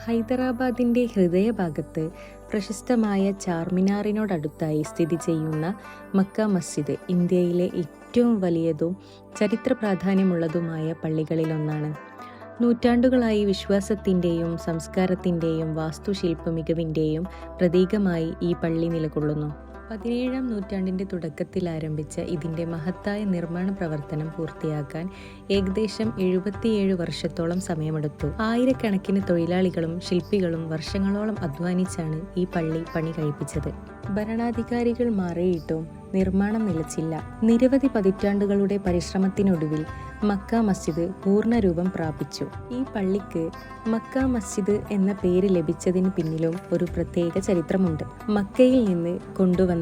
ഹൈദരാബാദിൻ്റെ ഹൃദയഭാഗത്ത് പ്രശസ്തമായ ചാർമിനാറിനോടടുത്തായി സ്ഥിതി ചെയ്യുന്ന മക്ക മസ്ജിദ് ഇന്ത്യയിലെ ഏറ്റവും വലിയതും ചരിത്ര പ്രാധാന്യമുള്ളതുമായ പള്ളികളിലൊന്നാണ്. നൂറ്റാണ്ടുകളായി വിശ്വാസത്തിൻ്റെയും സംസ്കാരത്തിൻ്റെയും വാസ്തുശില്പ മികവിൻ്റെയും പ്രതീകമായി ഈ പള്ളി നിലകൊള്ളുന്നു. 17-ാം നൂറ്റാണ്ടിൻ്റെ തുടക്കത്തിൽ ആരംഭിച്ച ഇതിൻ്റെ മഹത്തായ നിർമ്മാണ പ്രവർത്തനം പൂർത്തിയാക്കാൻ ഏകദേശം 77 വർഷത്തോളം സമയമെടുത്തു. ആയിരക്കണക്കിന് തൊഴിലാളികളും ശില്പികളും വർഷങ്ങളോളം അധ്വാനിച്ചാണ് ഈ പള്ളി പണി കഴിപ്പിച്ചത്. ഭരണാധികാരികൾ മാറിയിട്ടും നിർമ്മാണം നിലച്ചില്ല. നിരവധി പതിറ്റാണ്ടുകളുടെ പരിശ്രമത്തിനൊടുവിൽ മക്ക മസ്ജിദ് പൂർണ്ണരൂപം പ്രാപിച്ചു. ഈ പള്ളിക്ക് മക്ക മസ്ജിദ് എന്ന പേര് ലഭിച്ചതിന് പിന്നിലും ഒരു പ്രത്യേക ചരിത്രമുണ്ട്. മക്കയിൽ നിന്ന് കൊണ്ടുവന്ന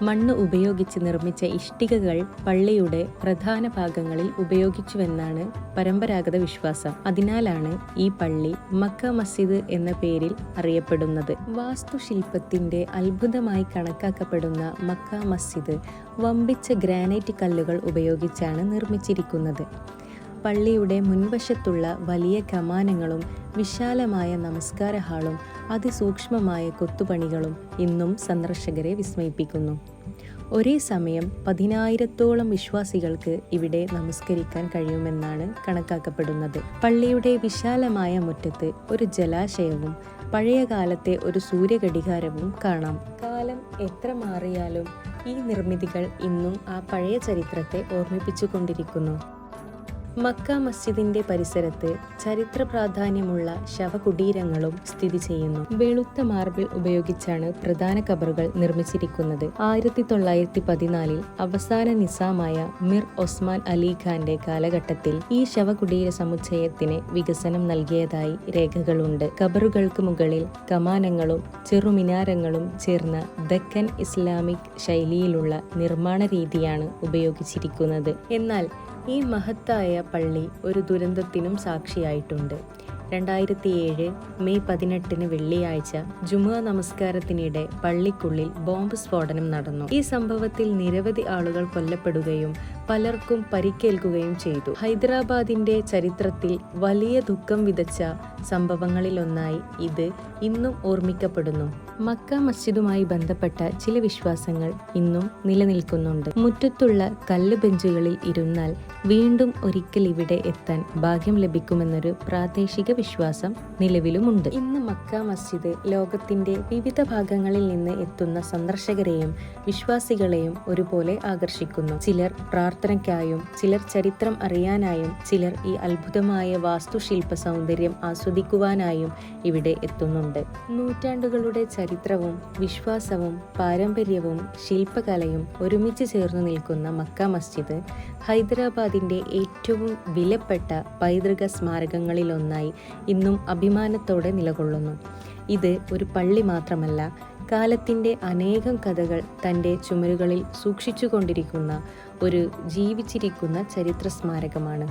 മണ്ണ് ഉപയോഗിച്ച് നിർമ്മിച്ച ഇഷ്ടികകൾ പള്ളിയുടെ പ്രധാന ഭാഗങ്ങളിൽ ഉപയോഗിച്ചുവെന്നാണ് പരമ്പരാഗത വിശ്വാസം. അതിനാലാണ് ഈ പള്ളി മക്ക മസ്ജിദ് എന്ന പേരിൽ അറിയപ്പെടുന്നത്. വാസ്തുശില്പത്തിന്റെ അത്ഭുതമായി കണക്കാക്കപ്പെടുന്ന മക്ക മസ്ജിദ് വമ്പിച്ച ഗ്രാനൈറ്റ് കല്ലുകൾ ഉപയോഗിച്ചാണ് നിർമ്മിച്ചിരിക്കുന്നത്. പള്ളിയുടെ മുൻവശത്തുള്ള വലിയ കമാനങ്ങളും വിശാലമായ നമസ്കാര ഹാളും അതിസൂക്ഷ്മമായ കൊത്തുപണികളും ഇന്നും സന്ദർശകരെ വിസ്മയിപ്പിക്കുന്നു. ഒരേ സമയം 10,000-ഓളം വിശ്വാസികൾക്ക് ഇവിടെ നമസ്കരിക്കാൻ കഴിയുമെന്നാണ് കണക്കാക്കപ്പെടുന്നത്. പള്ളിയുടെ വിശാലമായ മുറ്റത്ത് ഒരു ജലാശയവും പഴയ കാലത്തെ ഒരു സൂര്യഘടികാരവും കാണാം. കാലം എത്ര മാറിയാലും ഈ നിർമ്മിതികൾ ഇന്നും ആ പഴയ ചരിത്രത്തെ ഓർമ്മിപ്പിച്ചുകൊണ്ടിരിക്കുന്നു. മക്ക മസ്ജിദിന്റെ പരിസരത്ത് ചരിത്ര പ്രാധാന്യമുള്ള ശവകുടീരങ്ങളും സ്ഥിതി ചെയ്യുന്നു. വെളുത്ത മാർബിൾ ഉപയോഗിച്ചാണ് പ്രധാന ഖബറുകൾ നിർമ്മിച്ചിരിക്കുന്നത്. 1914 അവസാന നിസാമായ മിർ ഒസ്മാൻ അലി ഖാന്റെ കാലഘട്ടത്തിൽ ഈ ശവകുടീര സമുച്ചയത്തിന് വികസനം നൽകിയതായി രേഖകളുണ്ട്. ഖബറുകൾക്ക് മുകളിൽ കമാനങ്ങളും ചെറുമിനാരങ്ങളും ചേർന്ന ദക്കൻ ഇസ്ലാമിക് ശൈലിയിലുള്ള നിർമ്മാണ രീതിയാണ് ഉപയോഗിച്ചിരിക്കുന്നത്. എന്നാൽ ഈ മഹത്തായ പള്ളി ഒരു ദുരന്തത്തിനും സാക്ഷിയായിട്ടുണ്ട്. 2007 മെയ് 18 വെള്ളിയാഴ്ച ജുമുഅ നമസ്കാരത്തിനിടെ പള്ളിക്കുള്ളിൽ ബോംബ് സ്ഫോടനം നടന്നു. ഈ സംഭവത്തിൽ നിരവധി ആളുകൾ കൊല്ലപ്പെടുകയും പലർക്കും പരിക്കേൽക്കുകയും ചെയ്തു. ഹൈദരാബാദിന്റെ ചരിത്രത്തിൽ വലിയ ദുഃഖം വിതച്ച സംഭവങ്ങളിലൊന്നായി ഇത് ഇന്നും ഓർമ്മിക്കപ്പെടുന്നു. മക്ക മസ്ജിദുമായി ബന്ധപ്പെട്ട ചില വിശ്വാസങ്ങൾ ഇന്നും നിലനിൽക്കുന്നുണ്ട്. മുറ്റത്തുള്ള കല്ല് ബെഞ്ചുകളിൽ ഇരുന്നാൽ വീണ്ടും ഒരിക്കൽ ഇവിടെ എത്താൻ ഭാഗ്യം ലഭിക്കുമെന്നൊരു പ്രാദേശിക വിശ്വാസം നിലവിലുമുണ്ട്. ഇന്ന് മക്ക മസ്ജിദ് ലോകത്തിന്റെ വിവിധ ഭാഗങ്ങളിൽ നിന്ന് എത്തുന്ന സന്ദർശകരെയും വിശ്വാസികളെയും ഒരുപോലെ ആകർഷിക്കുന്നു. ചിലർ പ്രാർത്ഥനയ്ക്കായും ചിലർ ചരിത്രം അറിയാനായും ചിലർ ഈ അത്ഭുതമായ വാസ്തുശില്പ സൗന്ദര്യം ആസ്വദിക്കുവാനായും ഇവിടെ എത്തുന്നുണ്ട്. നൂറ്റാണ്ടുകളുടെ ചരിത്രവും വിശ്വാസവും പാരമ്പര്യവും ശില്പകലയും ഒരുമിച്ച് ചേർന്നു നിൽക്കുന്ന മക്ക മസ്ജിദ് ഹൈദരാബാദിന്റെ ഏറ്റവും വിലപ്പെട്ട പൈതൃക സ്മാരകങ്ങളിലൊന്നായി ഇന്നും അഭിമാനത്തോടെ നിലകൊള്ളുന്നു. ഇത് ഒരു പള്ളി മാത്രമല്ല, കാലത്തിൻ്റെ അനേകം കഥകൾ തൻ്റെ ചുമരുകളിൽ സൂക്ഷിച്ചുകൊണ്ടിരിക്കുന്ന ഒരു ജീവിച്ചിരിക്കുന്ന ചരിത്ര സ്മാരകമാണ്.